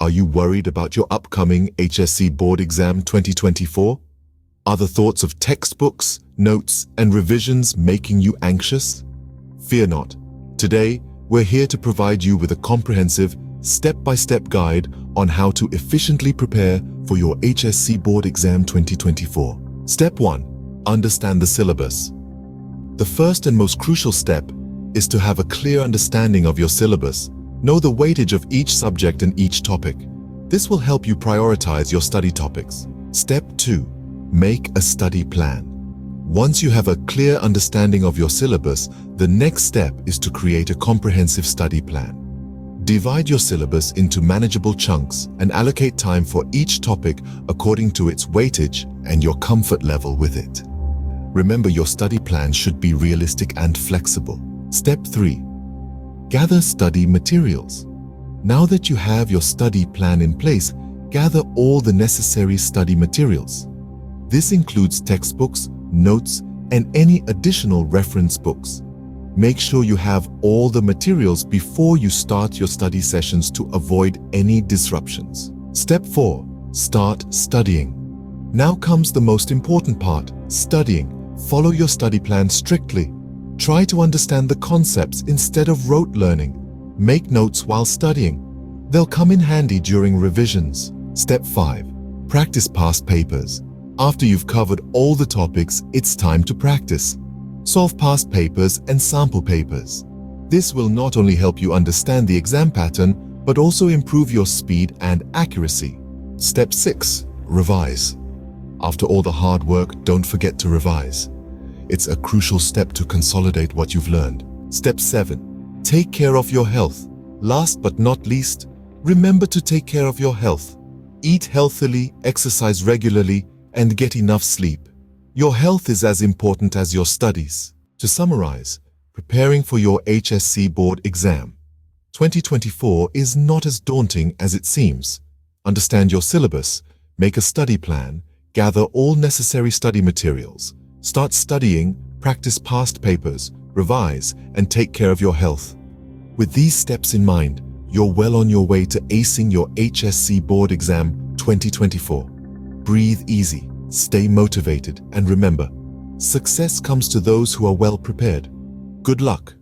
Are you worried about your upcoming HSC Board Exam 2024? Are the thoughts of textbooks, notes, and revisions making you anxious? Fear not. Today, we're here to provide you with a comprehensive, step-by-step guide on how to efficiently prepare for your HSC Board Exam 2024. Step 1. Understand the syllabus. The first and most crucial step is to have a clear understanding of your syllabus. Know the weightage of each subject and each topic. This will help you prioritize your study topics. Step 2. Make a study plan. Once you have a clear understanding of your syllabus, the next step is to create a comprehensive study plan. Divide your syllabus into manageable chunks and allocate time for each topic according to its weightage and your comfort level with it. Remember, your study plan should be realistic and flexible. Step 3. Gather study materials. Now that you have your study plan in place, gather all the necessary study materials. This includes textbooks, notes, and any additional reference books. Make sure you have all the materials before you start your study sessions to avoid any disruptions. Step 4. Start studying. Now comes the most important part, studying. Follow your study plan strictly. Try to understand the concepts instead of rote learning. Make notes while studying. They'll come in handy during revisions. Step 5. Practice past papers. After you've covered all the topics, it's time to practice. Solve past papers and sample papers. This will not only help you understand the exam pattern, but also improve your speed and accuracy. Step 6. Revise. After all the hard work, don't forget to revise. It's a crucial step to consolidate what you've learned. Step 7. Take care of your health. Last but not least, remember to take care of your health. Eat healthily, exercise regularly, and get enough sleep. Your health is as important as your studies. To summarize, preparing for your HSC Board Exam 2024 is not as daunting as it seems. Understand your syllabus, make a study plan, gather all necessary study materials, start studying, practice past papers, revise, and take care of your health. With these steps in mind, you're well on your way to acing your HSC Board Exam 2024. Breathe easy, stay motivated, and remember, success comes to those who are well prepared. Good luck.